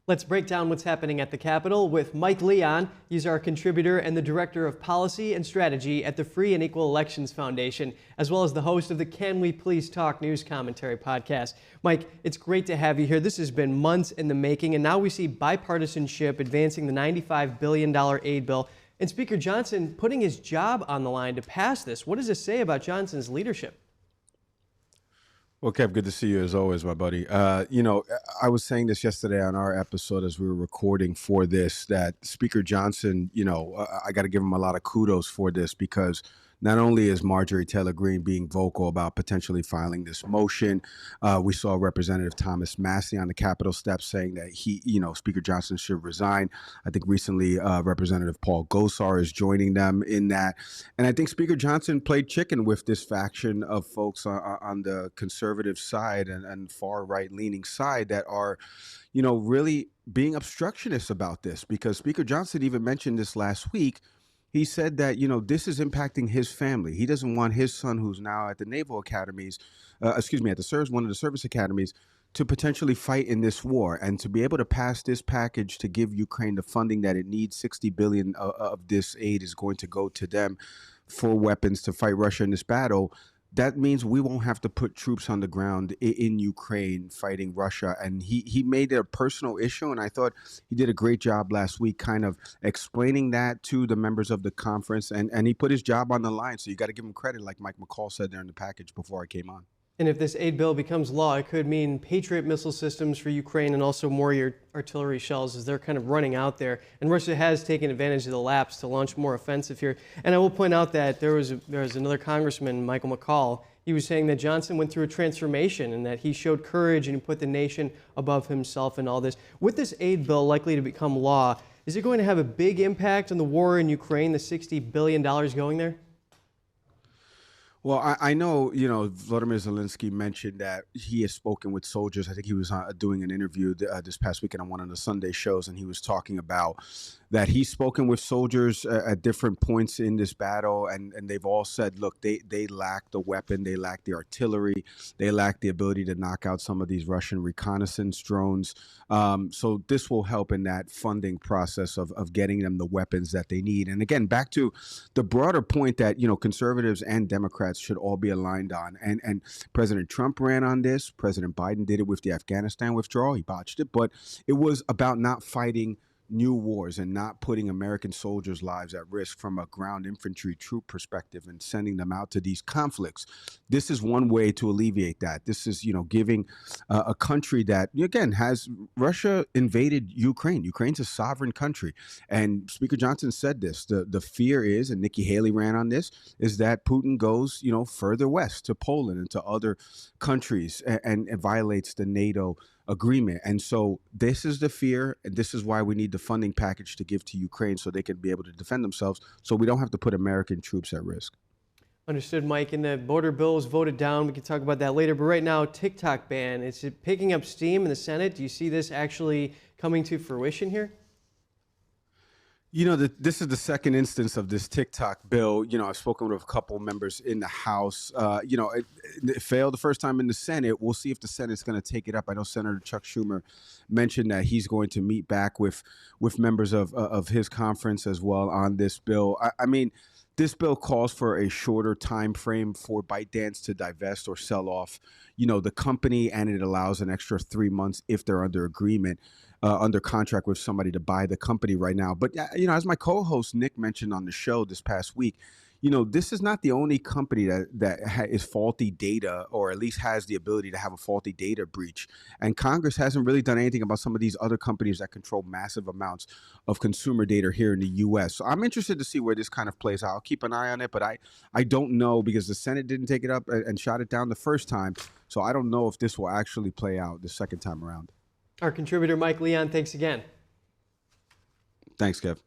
Let's break down what's happening at the Capitol with Mike Leon. He's our contributor and the Director of Policy and Strategy at the Free and Equal Elections Foundation, as well as the host of the Can We Please Talk News Commentary podcast. Mike, it's great to have you here. This has been months in the making, and now we see bipartisanship advancing the $95 billion aid bill, and Speaker Johnson putting his job on the line to pass this. What does this say about Johnson's leadership? Well, Kev, good to see you as always, my buddy. I was saying this yesterday on our episode as we were recording for this, that Speaker Johnson, I got to give him a lot of kudos for this, because not only is Marjorie Taylor Greene being vocal about potentially filing this motion, we saw Representative Thomas Massey on the Capitol steps saying that Speaker Johnson should resign. I think recently Representative Paul Gosar is joining them in that. And I think Speaker Johnson played chicken with this faction of folks on the conservative side and far right leaning side that are, really being obstructionists about this, because Speaker Johnson even mentioned this last week. He said that, this is impacting his family. He doesn't want his son, who's now at the Naval Academies, one of the service academies, to potentially fight in this war. And to be able to pass this package to give Ukraine the funding that it needs, $60 billion of this aid is going to go to them for weapons to fight Russia in this battle. That means we won't have to put troops on the ground in Ukraine fighting Russia. And he made it a personal issue. And I thought he did a great job last week kind of explaining that to the members of the conference. And he put his job on the line. So you got to give him credit, like Mike McCall said there in the package before I came on. And if this aid bill becomes law, it could mean Patriot missile systems for Ukraine and also more artillery shells as they're kind of running out there. And Russia has taken advantage of the lapse to launch more offensive here. And I will point out that there was another congressman, Michael McCall. He was saying that Johnson went through a transformation and that he showed courage and he put the nation above himself and all this. With this aid bill likely to become law, is it going to have a big impact on the war in Ukraine, the $60 billion going there? Well, I know, Volodymyr Zelensky mentioned that he has spoken with soldiers. I think he was doing an interview this past weekend on one of the Sunday shows, and he was talking about that he's spoken with soldiers at different points in this battle, and they've all said, look, they lack the weapon, they lack the artillery, they lack the ability to knock out some of these Russian reconnaissance drones. So this will help in that funding process of getting them the weapons that they need. And again, back to the broader point that, conservatives and Democrats should all be aligned on. And President Trump ran on this. President Biden did it with the Afghanistan withdrawal. He botched it. But it was about not fighting new wars and not putting American soldiers' lives at risk from a ground infantry troop perspective and sending them out to these conflicts. This is one way to alleviate that. This is, giving a country that, again, has Russia invaded Ukraine. Ukraine's a sovereign country. And Speaker Johnson said this. The fear is, and Nikki Haley ran on this, is that Putin goes, further west to Poland and to other countries and violates the NATO agreement. And so this is the fear, and this is why we need the funding package to give to Ukraine so they can be able to defend themselves, so we don't have to put American troops at risk. Understood, Mike. And the border bill was voted down. We can talk about that later. But right now, TikTok ban, is it picking up steam in the Senate? Do you see this actually coming to fruition here? This is the second instance of this TikTok bill. I've spoken with a couple members in the House. It failed the first time in the Senate. We'll see if the Senate's going to take it up. I know Senator Chuck Schumer mentioned that he's going to meet back with members of his conference as well on this bill. I mean, this bill calls for a shorter time frame for ByteDance to divest or sell off, the company, and it allows an extra 3 months if they're under agreement. Under contract with somebody to buy the company right now. But, as my co-host Nick mentioned on the show this past week, this is not the only company that is faulty data, or at least has the ability to have a faulty data breach. And Congress hasn't really done anything about some of these other companies that control massive amounts of consumer data here in the U.S. So I'm interested to see where this kind of plays out. I'll keep an eye on it, but I don't know, because the Senate didn't take it up and shot it down the first time. So I don't know if this will actually play out the second time around. Our contributor, Mike Leon, thanks again. Thanks, Kev.